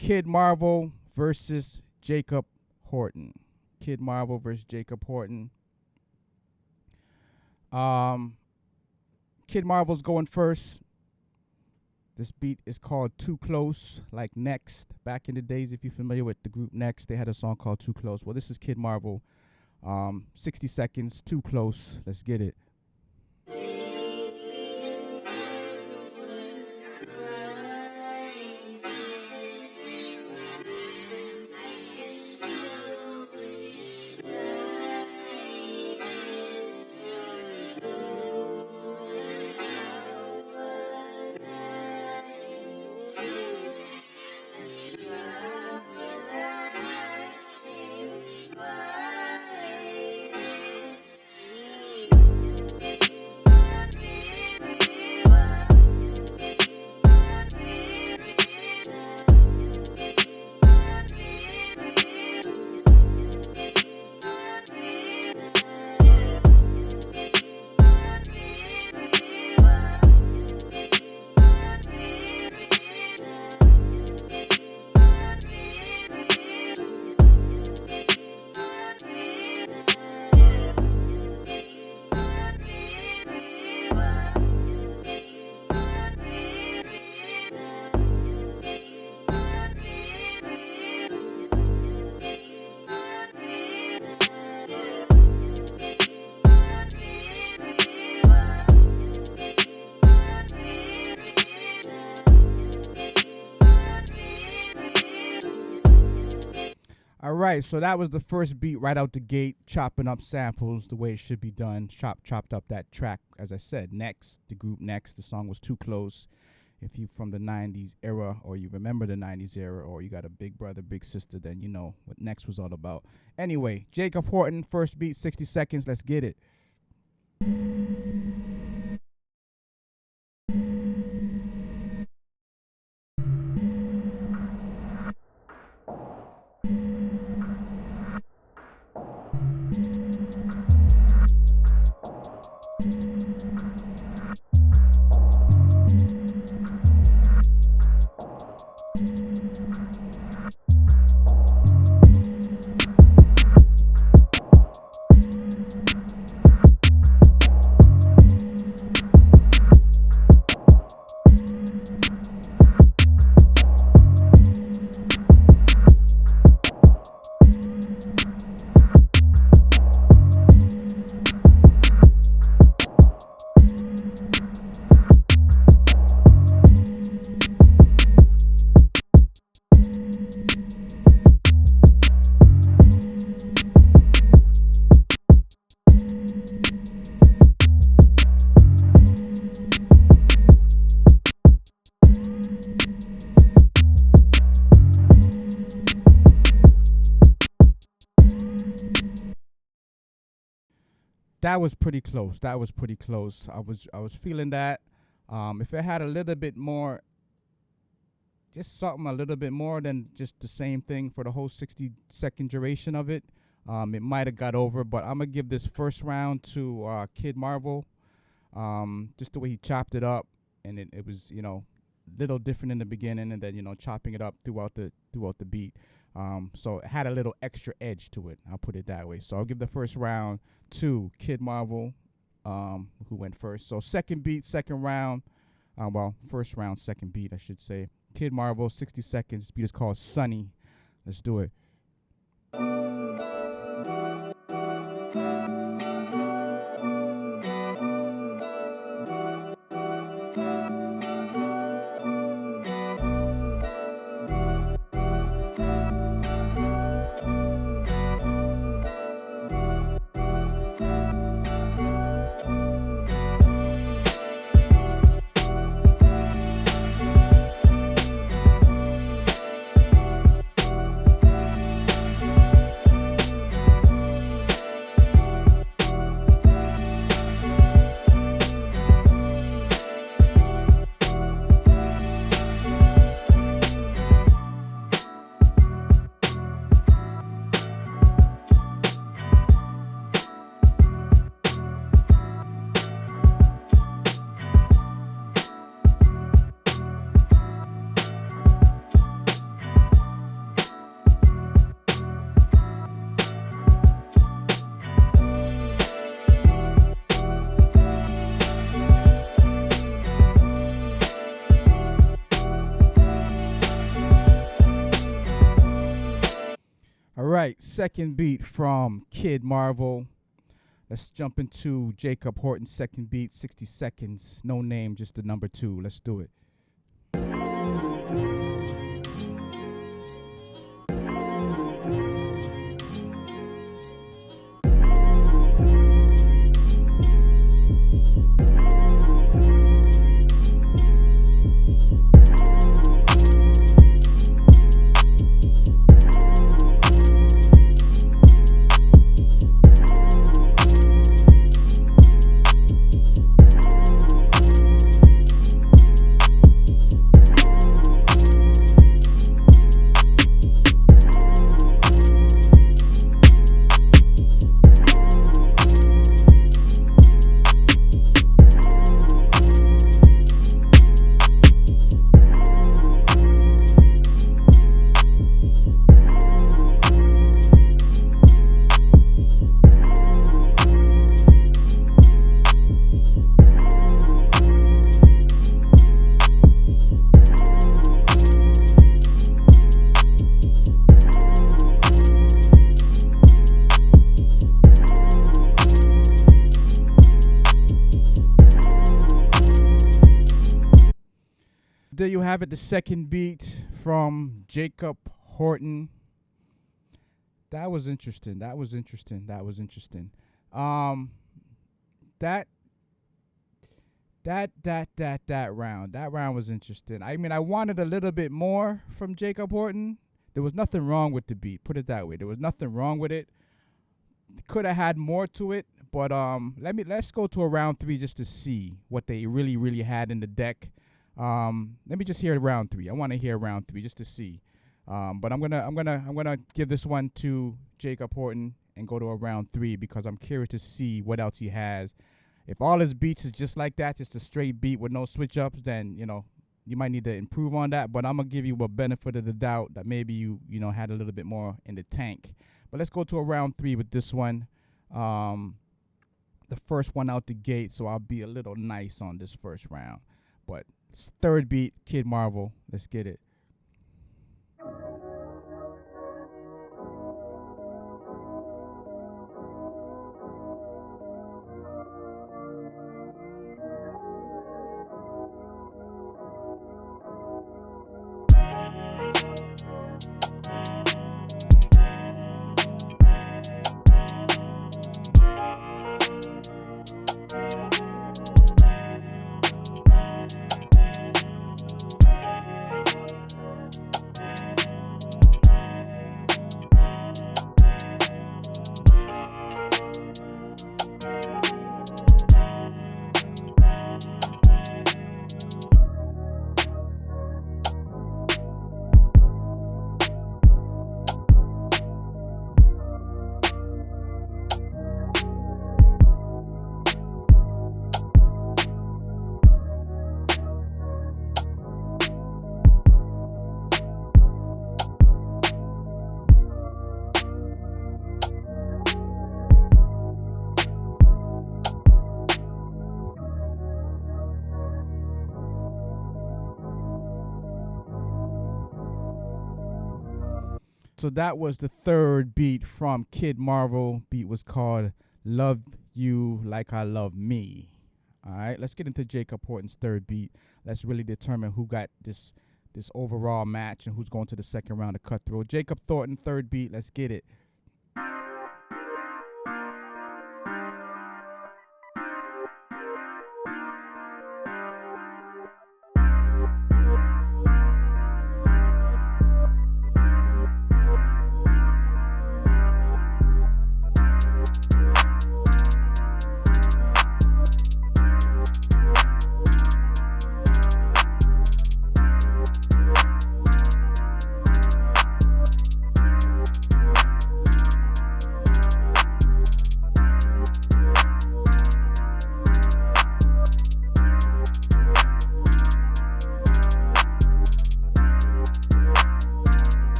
Kid Marvel versus Jacob Horton. Kid Marvel versus Jacob Horton. Kid Marvel's going first. This beat is called Too Close, like Next. Back in the days, if you're familiar with the group Next, they had a song called Too Close. Well, this is Kid Marvel. 60 seconds, Too Close. Let's get it. All right, so that was the first beat right out the gate, chopping up samples the way it should be done. Chopped up that track, as I said, Next, the group Next. The song was Too Close. If you from the 90s era, or you remember the 90s era, or you got a big brother, big sister, then you know what Next was all about. Anyway, Jacob Horton, first beat, 60 seconds. Let's get it. That was pretty close. That was pretty close. I was feeling that. If it had a little bit more, just something a little bit more than just the same thing for the whole 60-second duration of it, it might have got over. But I'm gonna give this first round to Kid Marvel. Just the way he chopped it up, and it was, you know, little different in the beginning, and then, you know, chopping it up throughout the beat. So it had a little extra edge to it. I'll put it that way. So I'll give the first round to Kid Marvel, who went first. So second beat, second round. Well, first round, second beat, I should say. Kid Marvel, 60 seconds. This beat is called Sunny. Let's do it. right, second beat from Kid Marvel. Let's jump into Jacob Horton's second beat, 60 seconds. No name, just the number 2. Let's do it. There you have it, the second beat from Jacob Horton. That was interesting. That round was interesting. I mean, I wanted a little bit more from Jacob Horton. There was nothing wrong with the beat, put it that way. There was nothing wrong with it. Could have had more to it, but let's go to a round 3 just to see what they really had in the deck. Let me just hear round 3. I want to hear round 3 just to see. But I'm gonna give this one to Jacob Horton and go to a round 3 because I'm curious to see what else he has. If all his beats is just like that, just a straight beat with no switch ups, then you might need to improve on that. But I'm gonna give you a benefit of the doubt that maybe you had a little bit more in the tank. But let's go to a round 3 with this one. The first one out the gate, so I'll be a little nice on this first round. But third beat, Kid Marvel. Let's get it. So that was the third beat from Kid Marvel. Beat was called Love You Like I Love Me. All right, let's get into Jacob Horton's third beat. Let's really determine who got this overall match and who's going to the second round of cutthroat. Jacob Horton, third beat. Let's get it.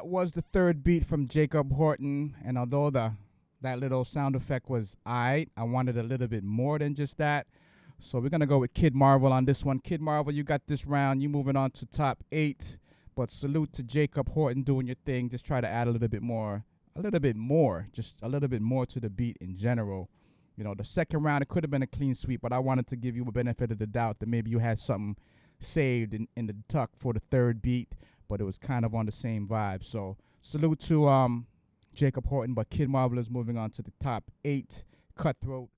that was the third beat from Jacob Horton, and although that little sound effect was I wanted a little bit more than just that. So we're gonna go with Kid Marvel on this one. Kid Marvel, you got this round. You moving on to top 8, but salute to Jacob Horton doing your thing. Just try to add a little bit more, just a little bit more to the beat in general. You know, the second round, it could have been a clean sweep, but I wanted to give you a benefit of the doubt that maybe you had something saved in the tuck for the third beat, but it was kind of on the same vibe. So salute to Jacob Horton, but Kid Marvel is moving on to the top 8. Cutthroat